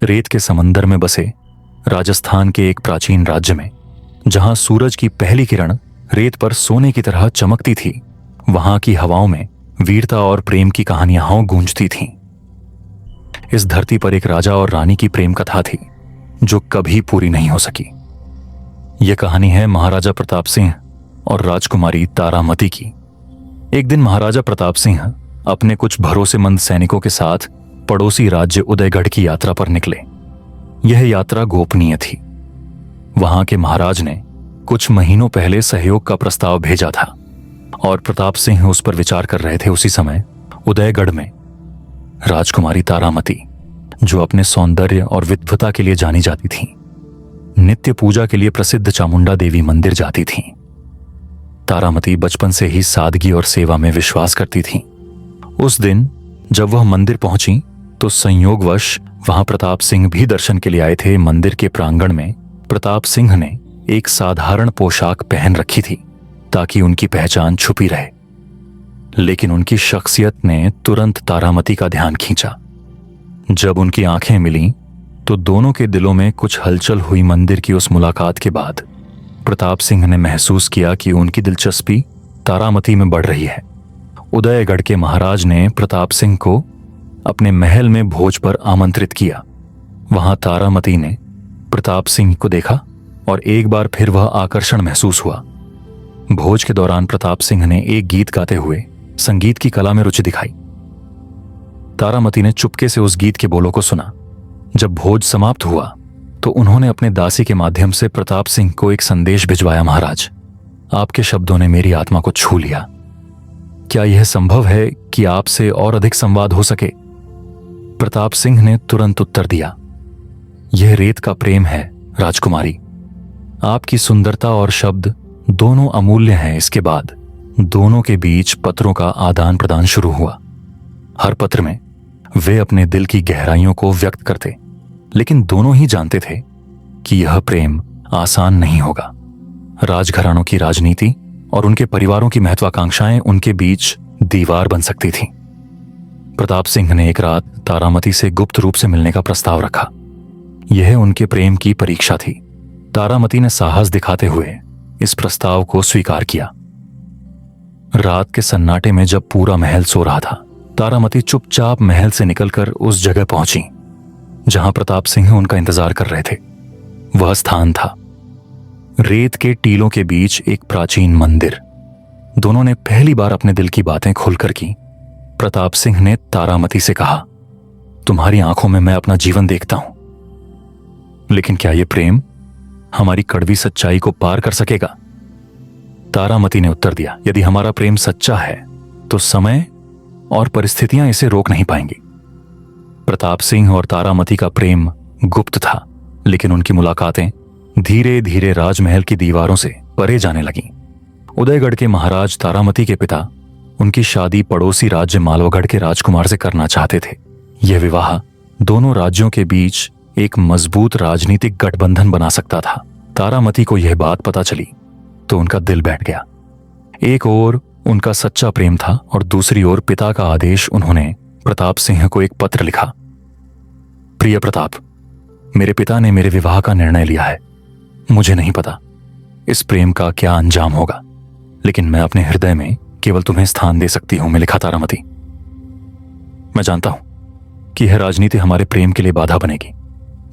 रेत के समंदर में बसे राजस्थान के एक प्राचीन राज्य में, जहां सूरज की पहली किरण रेत पर सोने की तरह चमकती थी, वहां की हवाओं में वीरता और प्रेम की कहानियां गूंजती थीं। इस धरती पर एक राजा और रानी की प्रेम कथा थी जो कभी पूरी नहीं हो सकी। यह कहानी है महाराजा प्रताप सिंह और राजकुमारी तारामती की। एक दिन महाराजा प्रताप सिंह अपने कुछ भरोसेमंद सैनिकों के साथ पड़ोसी राज्य उदयगढ़ की यात्रा पर निकले। यह यात्रा गोपनीय थी। वहां के महाराज ने कुछ महीनों पहले सहयोग का प्रस्ताव भेजा था और प्रताप सिंह उस पर विचार कर रहे थे। उसी समय उदयगढ़ में राजकुमारी तारामती, जो अपने सौंदर्य और विद्वता के लिए जानी जाती थीं, नित्य पूजा के लिए प्रसिद्ध चामुंडा देवी मंदिर जाती थीं। तारामती बचपन से ही सादगी और सेवा में विश्वास करती थीं। उस दिन जब वह मंदिर पहुंची तो संयोगवश वहां प्रताप सिंह भी दर्शन के लिए आए थे। मंदिर के प्रांगण में प्रताप सिंह ने एक साधारण पोशाक पहन रखी थी ताकि उनकी पहचान छुपी रहे, लेकिन उनकी शख्सियत ने तुरंत तारामती का ध्यान खींचा। जब उनकी आंखें मिलीं तो दोनों के दिलों में कुछ हलचल हुई। मंदिर की उस मुलाकात के बाद प्रताप सिंह ने महसूस किया कि उनकी दिलचस्पी तारामती में बढ़ रही है। उदयगढ़ के महाराज ने प्रताप सिंह को अपने महल में भोज पर आमंत्रित किया। वहां तारामती ने प्रताप सिंह को देखा और एक बार फिर वह आकर्षण महसूस हुआ। भोज के दौरान प्रताप सिंह ने एक गीत गाते हुए संगीत की कला में रुचि दिखाई। तारामती ने चुपके से उस गीत के बोलों को सुना। जब भोज समाप्त हुआ तो उन्होंने अपने दासी के माध्यम से प्रताप सिंह को एक संदेश भिजवाया। महाराज, आपके शब्दों ने मेरी आत्मा को छू लिया। क्या यह संभव है कि आपसे और अधिक संवाद हो सके? प्रताप सिंह ने तुरंत उत्तर दिया, यह रेत का प्रेम है राजकुमारी। आपकी सुंदरता और शब्द दोनों अमूल्य हैं। इसके बाद दोनों के बीच पत्रों का आदान प्रदान शुरू हुआ। हर पत्र में वे अपने दिल की गहराइयों को व्यक्त करते, लेकिन दोनों ही जानते थे कि यह प्रेम आसान नहीं होगा। राजघरानों की राजनीति और उनके परिवारों की महत्वाकांक्षाएं उनके बीच दीवार बन सकती थीं। प्रताप सिंह ने एक रात तारामती से गुप्त रूप से मिलने का प्रस्ताव रखा। यह उनके प्रेम की परीक्षा थी। तारामती ने साहस दिखाते हुए इस प्रस्ताव को स्वीकार किया। रात के सन्नाटे में जब पूरा महल सो रहा था, तारामती चुपचाप महल से निकलकर उस जगह पहुंची जहां प्रताप सिंह उनका इंतजार कर रहे थे। वह स्थान था रेत के टीलों के बीच एक प्राचीन मंदिर। दोनों ने पहली बार अपने दिल की बातें खुलकर की। प्रताप सिंह ने तारामती से कहा, तुम्हारी आंखों में मैं अपना जीवन देखता हूं, लेकिन क्या यह प्रेम हमारी कड़वी सच्चाई को पार कर सकेगा? तारामती ने उत्तर दिया, यदि हमारा प्रेम सच्चा है तो समय और परिस्थितियां इसे रोक नहीं पाएंगी। प्रताप सिंह और तारामती का प्रेम गुप्त था, लेकिन उनकी मुलाकातें धीरे धीरे राजमहल की दीवारों से परे जाने लगीं। उदयगढ़ के महाराज तारामती के पिता उनकी शादी पड़ोसी राज्य मालवागढ़ के राजकुमार से करना चाहते थे। यह विवाह दोनों राज्यों के बीच एक मजबूत राजनीतिक गठबंधन बना सकता था। तारामती को यह बात पता चली तो उनका दिल बैठ गया। एक ओर उनका सच्चा प्रेम था और दूसरी ओर पिता का आदेश। उन्होंने प्रताप सिंह को एक पत्र लिखा, प्रिय प्रताप, मेरे पिता ने मेरे विवाह का निर्णय लिया है। मुझे नहीं पता इस प्रेम का क्या अंजाम होगा, लेकिन मैं अपने हृदय में केवल तुम्हें स्थान दे सकती हूं। मैं लिखा, तारामती, मैं जानता हूं कि यह राजनीति हमारे प्रेम के लिए बाधा बनेगी,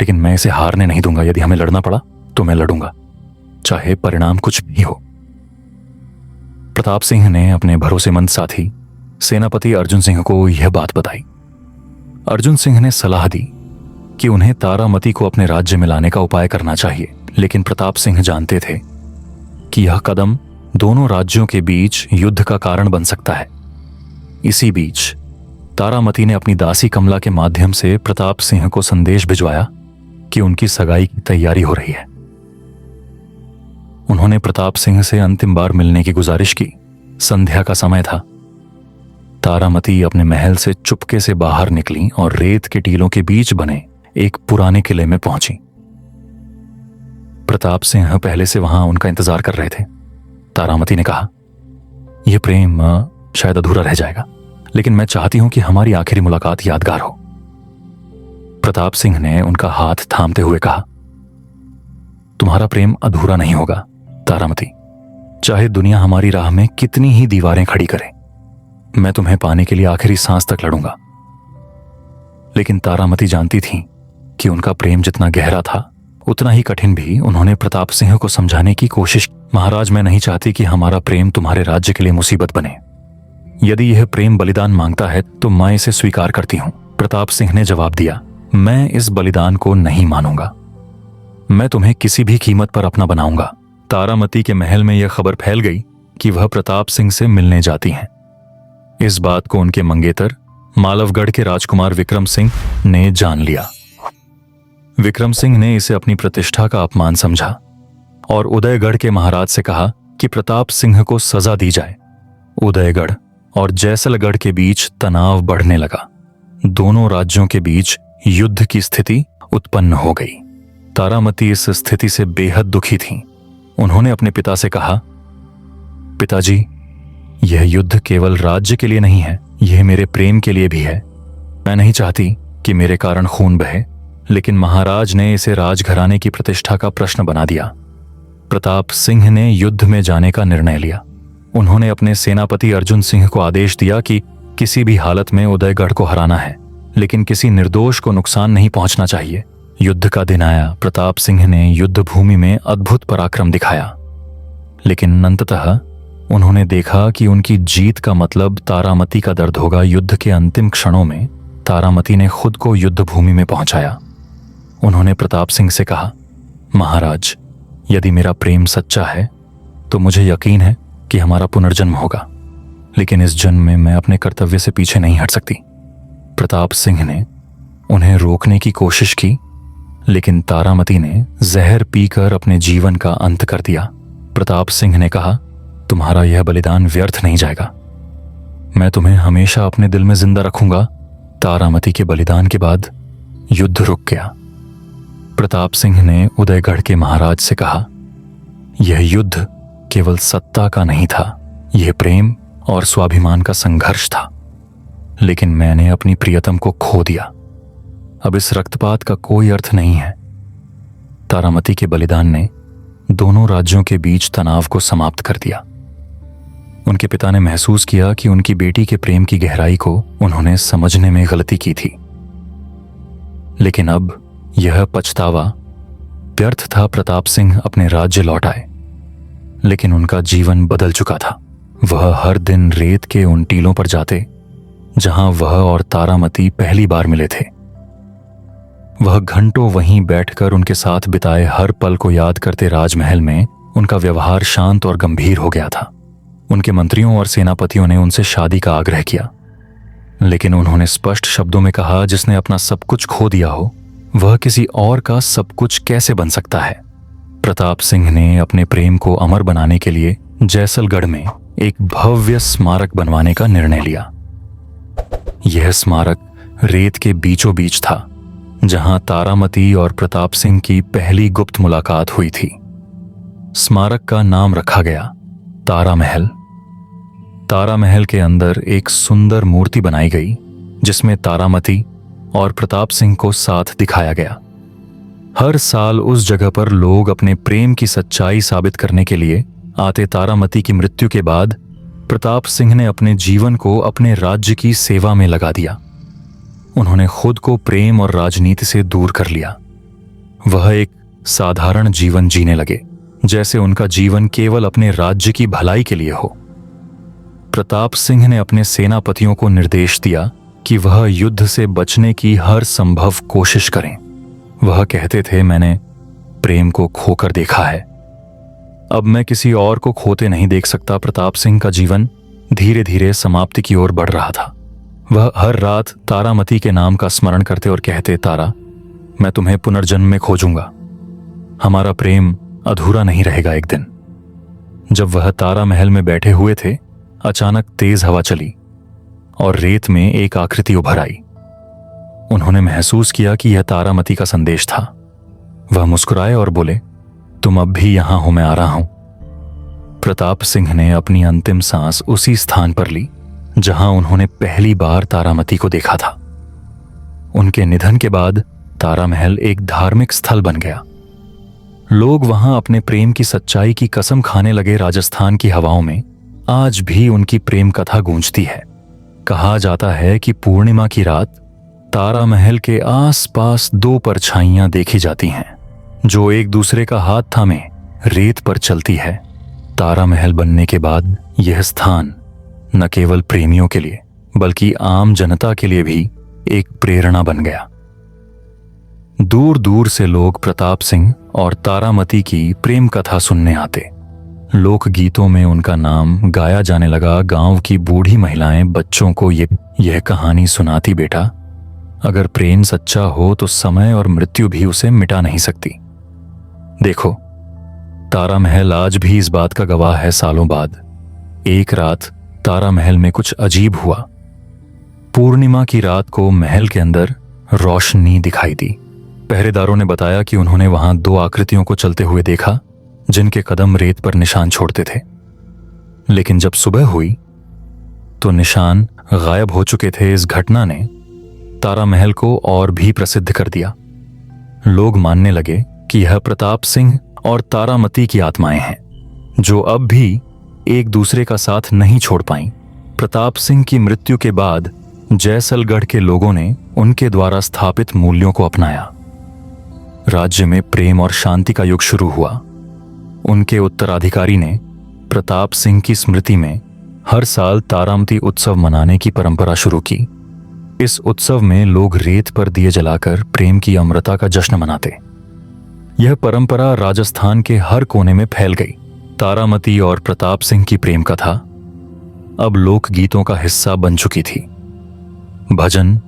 लेकिन मैं इसे हारने नहीं दूंगा। यदि हमें लड़ना पड़ा तो मैं लड़ूंगा, चाहे परिणाम कुछ भी हो। प्रताप सिंह ने अपने भरोसेमंद साथी सेनापति अर्जुन सिंह को यह बात बताई। अर्जुन सिंह ने सलाह दी कि उन्हें तारामती को अपने राज्य में लाने का उपाय करना चाहिए, लेकिन प्रताप सिंह जानते थे कि यह कदम दोनों राज्यों के बीच युद्ध का कारण बन सकता है। इसी बीच तारामती ने अपनी दासी कमला के माध्यम से प्रताप सिंह को संदेश भिजवाया कि उनकी सगाई की तैयारी हो रही है। उन्होंने प्रताप सिंह से अंतिम बार मिलने की गुजारिश की। संध्या का समय था। तारामती अपने महल से चुपके से बाहर निकली और रेत के टीलों के बीच बने एक पुराने किले में पहुंची। प्रताप सिंह पहले से वहां उनका इंतजार कर रहे थे। तारामती ने कहा, यह प्रेम शायद अधूरा रह जाएगा, लेकिन मैं चाहती हूं कि हमारी आखिरी मुलाकात यादगार हो। प्रताप सिंह ने उनका हाथ थामते हुए कहा, तुम्हारा प्रेम अधूरा नहीं होगा तारामती। चाहे दुनिया हमारी राह में कितनी ही दीवारें खड़ी करे, मैं तुम्हें पाने के लिए आखिरी सांस तक लड़ूंगा। लेकिन तारामती जानती थी कि उनका प्रेम जितना गहरा था उतना ही कठिन भी उन्होंने प्रताप सिंह को समझाने की कोशिश। महाराज, मैं नहीं चाहती कि हमारा प्रेम तुम्हारे राज्य के लिए मुसीबत बने। यदि यह प्रेम बलिदान मांगता है तो मैं इसे स्वीकार करती हूं। प्रताप सिंह ने जवाब दिया, मैं इस बलिदान को नहीं मानूंगा। मैं तुम्हें किसी भी कीमत पर अपना बनाऊंगा। तारामती के महल में यह खबर फैल गई कि वह प्रताप सिंह से मिलने जाती हैं। इस बात को उनके मंगेतर मालवगढ़ के राजकुमार विक्रम सिंह ने जान लिया। विक्रम सिंह ने इसे अपनी प्रतिष्ठा का अपमान समझा और उदयगढ़ के महाराज से कहा कि प्रताप सिंह को सजा दी जाए। उदयगढ़ और जैसलगढ़ के बीच तनाव बढ़ने लगा। दोनों राज्यों के बीच युद्ध की स्थिति उत्पन्न हो गई। तारामती इस स्थिति से बेहद दुखी थीं। उन्होंने अपने पिता से कहा, पिताजी, यह युद्ध केवल राज्य के लिए नहीं है, यह मेरे प्रेम के लिए भी है। मैं नहीं चाहती कि मेरे कारण खून बहे, लेकिन महाराज ने इसे राजघराने की प्रतिष्ठा का प्रश्न बना दिया। प्रताप सिंह ने युद्ध में जाने का निर्णय लिया। उन्होंने अपने सेनापति अर्जुन सिंह को आदेश दिया कि किसी भी हालत में उदयगढ़ को हराना है, लेकिन किसी निर्दोष को नुकसान नहीं पहुंचना चाहिए। युद्ध का दिन आया। प्रताप सिंह ने युद्ध भूमि में अद्भुत पराक्रम दिखाया, लेकिन अंततः उन्होंने देखा कि उनकी जीत का मतलब तारामती का दर्द होगा। युद्ध के अंतिम क्षणों में तारामती ने खुद को युद्ध भूमि में पहुंचाया। उन्होंने प्रताप सिंह से कहा, महाराज, यदि मेरा प्रेम सच्चा है तो मुझे यकीन है कि हमारा पुनर्जन्म होगा, लेकिन इस जन्म में मैं अपने कर्तव्य से पीछे नहीं हट सकती। प्रताप सिंह ने उन्हें रोकने की कोशिश की, लेकिन तारामती ने जहर पीकर अपने जीवन का अंत कर दिया। प्रताप सिंह ने कहा, तुम्हारा यह बलिदान व्यर्थ नहीं जाएगा। मैं तुम्हें हमेशा अपने दिल में जिंदा रखूंगा। तारामती के बलिदान के बाद युद्ध रुक गया। प्रताप सिंह ने उदयगढ़ के महाराज से कहा, यह युद्ध केवल सत्ता का नहीं था, यह प्रेम और स्वाभिमान का संघर्ष था। लेकिन मैंने अपनी प्रियतम को खो दिया। अब इस रक्तपात का कोई अर्थ नहीं है। तारामती के बलिदान ने दोनों राज्यों के बीच तनाव को समाप्त कर दिया। उनके पिता ने महसूस किया कि उनकी बेटी के प्रेम की गहराई को उन्होंने समझने में गलती की थी, लेकिन अब यह पछतावा व्यर्थ था। प्रताप सिंह अपने राज्य लौट आए, लेकिन उनका जीवन बदल चुका था। वह हर दिन रेत के उन टीलों पर जाते जहां वह और तारामती पहली बार मिले थे। वह घंटों वहीं बैठकर उनके साथ बिताए हर पल को याद करते। राजमहल में उनका व्यवहार शांत और गंभीर हो गया था। उनके मंत्रियों और सेनापतियों ने उनसे शादी का आग्रह किया, लेकिन उन्होंने स्पष्ट शब्दों में कहा, जिसने अपना सब कुछ खो दिया हो वह किसी और का सब कुछ कैसे बन सकता है। प्रताप सिंह ने अपने प्रेम को अमर बनाने के लिए जैसलगढ़ में एक भव्य स्मारक बनवाने का निर्णय लिया। यह स्मारक रेत के बीचों बीच था, जहां तारामती और प्रताप सिंह की पहली गुप्त मुलाकात हुई थी। स्मारक का नाम रखा गया तारा महल। तारा महल के अंदर एक सुंदर मूर्ति बनाई गई, जिसमें तारामती और प्रताप सिंह को साथ दिखाया गया। हर साल उस जगह पर लोग अपने प्रेम की सच्चाई साबित करने के लिए आते। तारामती की मृत्यु के बाद प्रताप सिंह ने अपने जीवन को अपने राज्य की सेवा में लगा दिया। उन्होंने खुद को प्रेम और राजनीति से दूर कर लिया। वह एक साधारण जीवन जीने लगे, जैसे उनका जीवन केवल अपने राज्य की भलाई के लिए हो। प्रताप सिंह ने अपने सेनापतियों को निर्देश दिया कि वह युद्ध से बचने की हर संभव कोशिश करें। वह कहते थे, मैंने प्रेम को खोकर देखा है, अब मैं किसी और को खोते नहीं देख सकता। प्रताप सिंह का जीवन धीरे धीरे समाप्ति की ओर बढ़ रहा था। वह हर रात तारामती के नाम का स्मरण करते और कहते, तारा, मैं तुम्हें पुनर्जन्म में खोजूंगा। हमारा प्रेम अधूरा नहीं रहेगा एक दिन। जब वह तारा महल में बैठे हुए थे, अचानक तेज हवा चली और रेत में एक आकृति उभर आई। उन्होंने महसूस किया कि यह तारामती का संदेश था। वह मुस्कुराए और बोले, तुम अब भी यहां हो, मैं आ रहा हूं। प्रताप सिंह ने अपनी अंतिम सांस उसी स्थान पर ली जहां उन्होंने पहली बार तारामती को देखा था। उनके निधन के बाद तारा महल एक धार्मिक स्थल बन गया। लोग वहां अपने प्रेम की सच्चाई की कसम खाने लगे। राजस्थान की हवाओं में आज भी उनकी प्रेम कथा गूंजती है। कहा जाता है कि पूर्णिमा की रात तारा महल के आसपास दो परछाइयां देखी जाती हैं जो एक दूसरे का हाथ थामे रेत पर चलती है। तारा महल बनने के बाद यह स्थान न केवल प्रेमियों के लिए बल्कि आम जनता के लिए भी एक प्रेरणा बन गया। दूर दूर से लोग प्रताप सिंह और तारामती की प्रेम कथा सुनने आते। लोक गीतों में उनका नाम गाया जाने लगा। गांव की बूढ़ी महिलाएं बच्चों को यह कहानी सुनाती, बेटा अगर प्रेम सच्चा हो तो समय और मृत्यु भी उसे मिटा नहीं सकती। देखो, तारा महल आज भी इस बात का गवाह है। सालों बाद एक रात तारा महल में कुछ अजीब हुआ। पूर्णिमा की रात को महल के अंदर रोशनी दिखाई दी। पहरेदारों ने बताया कि उन्होंने वहां दो आकृतियों को चलते हुए देखा जिनके कदम रेत पर निशान छोड़ते थे। लेकिन जब सुबह हुई तो निशान गायब हो चुके थे। इस घटना ने तारा महल को और भी प्रसिद्ध कर दिया। लोग मानने लगे कि यह प्रताप सिंह और तारामती की आत्माएं हैं जो अब भी एक दूसरे का साथ नहीं छोड़ पाईं। प्रताप सिंह की मृत्यु के बाद जैसलगढ़ के लोगों ने उनके द्वारा स्थापित मूल्यों को अपनाया। राज्य में प्रेम और शांति का युग शुरू हुआ। उनके उत्तराधिकारी ने प्रताप सिंह की स्मृति में हर साल तारामती उत्सव मनाने की परंपरा शुरू की। इस उत्सव में लोग रेत पर दिए जलाकर प्रेम की अमरता का जश्न मनाते। यह परंपरा राजस्थान के हर कोने में फैल गई। तारामती और प्रताप सिंह की प्रेम कथा अब लोकगीतों का हिस्सा बन चुकी थी। भजन,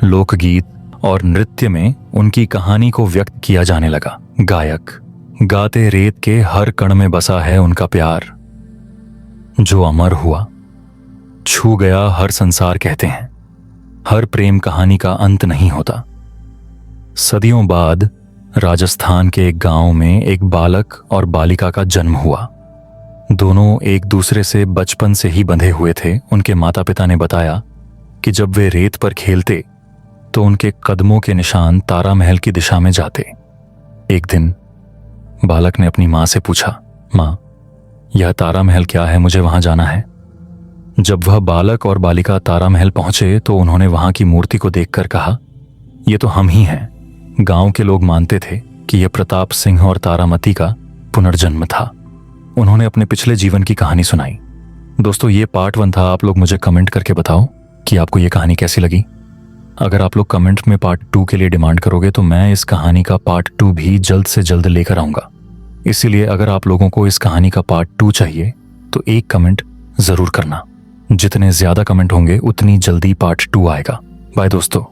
लोकगीत और नृत्य में उनकी कहानी को व्यक्त किया जाने लगा। गायक गाते रेत के हर कण में बसा है उनका प्यार जो अमर हुआ, छू गया हर संसार। कहते हैं हर प्रेम कहानी का अंत नहीं होता। सदियों बाद राजस्थान के एक गांव में एक बालक और बालिका का जन्म हुआ। दोनों एक दूसरे से बचपन से ही बंधे हुए थे। उनके माता पिता ने बताया कि जब वे रेत पर खेलते तो उनके कदमों के निशान तारा महल की दिशा में जाते। एक दिन बालक ने अपनी मां से पूछा, मां, यह तारा महल क्या है? मुझे वहां जाना है। जब वह बालक और बालिका तारा महल पहुंचे तो उन्होंने वहां की मूर्ति को देखकर कहा, यह तो हम ही हैं। गांव के लोग मानते थे कि यह प्रताप सिंह और तारामती का पुनर्जन्म था। उन्होंने अपने पिछले जीवन की कहानी सुनाई। दोस्तों, ये पार्ट 1 था। आप लोग मुझे कमेंट करके बताओ कि आपको ये कहानी कैसी लगी। अगर आप लोग कमेंट में पार्ट 2 के लिए डिमांड करोगे तो मैं इस कहानी का पार्ट 2 भी जल्द से जल्द लेकर आऊंगा। इसीलिए अगर आप लोगों को इस कहानी का पार्ट 2 चाहिए तो एक कमेंट जरूर करना। जितने ज्यादा कमेंट होंगे उतनी जल्दी पार्ट 2 आएगा। बाय दोस्तों।